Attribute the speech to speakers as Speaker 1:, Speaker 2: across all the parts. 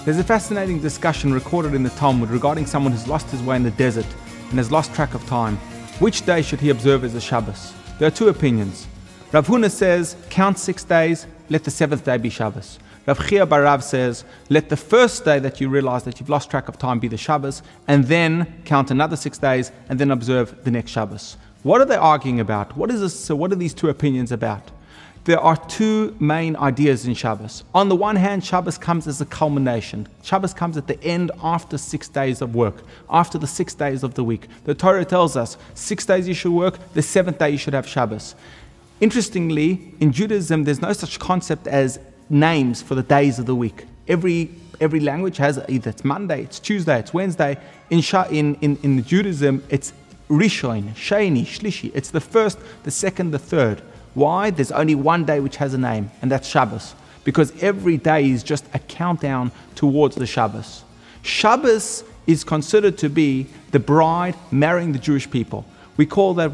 Speaker 1: There's a fascinating discussion recorded in the Talmud regarding someone who's lost his way in the desert and has lost track of time. Which day should he observe as a Shabbos? There are two opinions. Rav Huna says, count 6 days, let the 7th day be Shabbos. Rav Chia Barav says, let the first day that you realize that you've lost track of time be the Shabbos, and then count another 6 days, and then observe the next Shabbos. What are they arguing about? What are these two opinions about? There are two main ideas in Shabbos. On the one hand, Shabbos comes as a culmination. Shabbos comes at the end after 6 days of work, after the 6 days of the week. The Torah tells us 6 days you should work, the 7th day you should have Shabbos. Interestingly, in Judaism, there's no such concept as names for the days of the week. Every language has either it's Monday, it's Tuesday, it's Wednesday. In Judaism, it's Rishon, Sheni, Shlishi. It's the first, the second, the third. Why? There's only one day which has a name, and that's Shabbos. Because every day is just a countdown towards the Shabbos. Shabbos is considered to be the bride marrying the Jewish people. We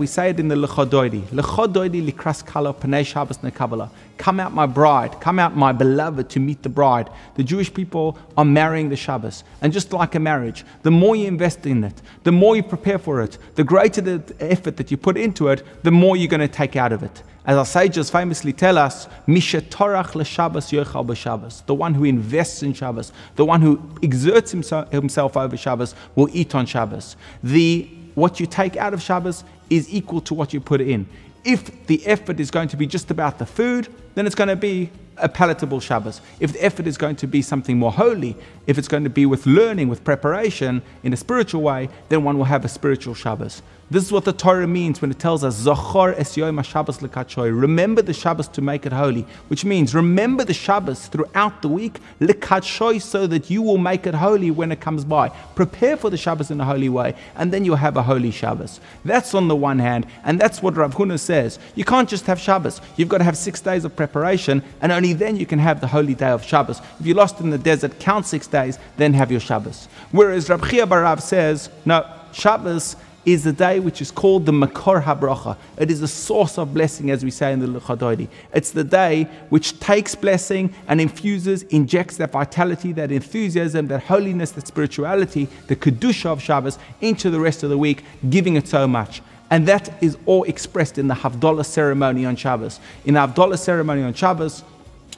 Speaker 1: say it in the Lechodoidi. Lechodoidi likras kala panei Shabbos nekabala. Come out my bride, come out my beloved to meet the bride. The Jewish people are marrying the Shabbos. And just like a marriage, the more you invest in it, the more you prepare for it, the greater the effort that you put into it, the more you're going to take out of it. As our sages famously tell us, Misha torach l'Shabbos yochal b'Shabbos. The one who invests in Shabbos, the one who exerts himself over Shabbos, will eat on Shabbos. What you take out of Shabbos is equal to what you put in. If the effort is going to be just about the food, then it's going to be a palatable Shabbos. If the effort is going to be something more holy, if it's going to be with learning, with preparation, in a spiritual way, then one will have a spiritual Shabbos. This is what the Torah means when it tells us, Zachor es yom HaShabbos l'kadshoy. Remember the Shabbos to make it holy, which means remember the Shabbos throughout the week, l'kadshoy, so that you will make it holy when it comes by. Prepare for the Shabbos in a holy way, and then you'll have a holy Shabbos. That's on the one hand, and that's what Rav Huna says. You can't just have Shabbos. You've got to have 6 days of preparation, and only then you can have the holy day of Shabbos. If you're lost in the desert, count 6 days, then have your Shabbos. Whereas Rabbi Chia Barav says, no, Shabbos is the day which is called the Makor HaBracha. It is the source of blessing, as we say in the Lechodoidi. It's the day which takes blessing and injects that vitality, that enthusiasm, that holiness, that spirituality, the Kedusha of Shabbos into the rest of the week, giving it so much. And that is all expressed in the Havdalah ceremony on Shabbos. In the Havdalah ceremony on Shabbos,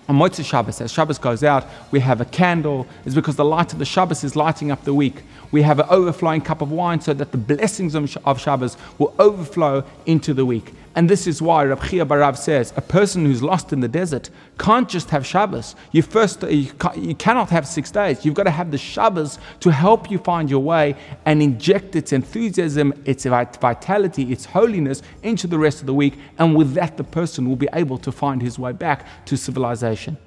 Speaker 1: on Motzei Shabbos, as Shabbos goes out, we have a candle. It's because the light of the Shabbos is lighting up the week. We have an overflowing cup of wine so that the blessings of Shabbos will overflow into the week. And this is why Rabbi Chia Barav says a person who's lost in the desert can't just have Shabbos. You cannot have 6 days. You've got to have the Shabbos to help you find your way and inject its enthusiasm, its vitality, its holiness into the rest of the week. And with that, the person will be able to find his way back to civilization.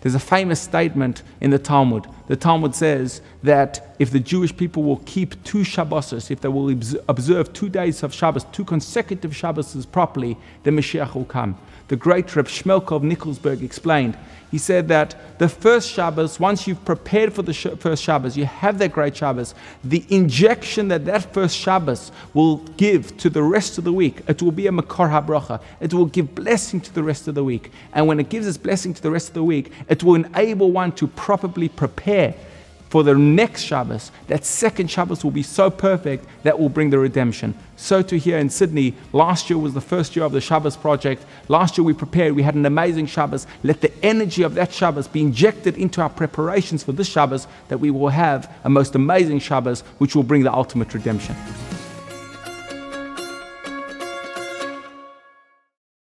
Speaker 1: There's a famous statement in the Talmud. The Talmud says that if the Jewish people will keep 2 Shabbos, if they will observe 2 days of Shabbos, 2 consecutive Shabbos properly, then Mashiach will come. The great Reb Shmelko of Nikolsburg explained. He said that the first Shabbos, once you've prepared for the first Shabbos, you have that great Shabbos, the injection that first Shabbos will give to the rest of the week, it will be a Makor HaBracha. It will give blessing to the rest of the week. And when it gives us blessing to the rest of the week, it will enable one to properly prepare for the next Shabbos. That second Shabbos will be so perfect that will bring the redemption. So too here in Sydney, last year was the first year of the Shabbos project. Last year we prepared, we had an amazing Shabbos. Let the energy of that Shabbos be injected into our preparations for this Shabbos, that we will have a most amazing Shabbos which will bring the ultimate redemption.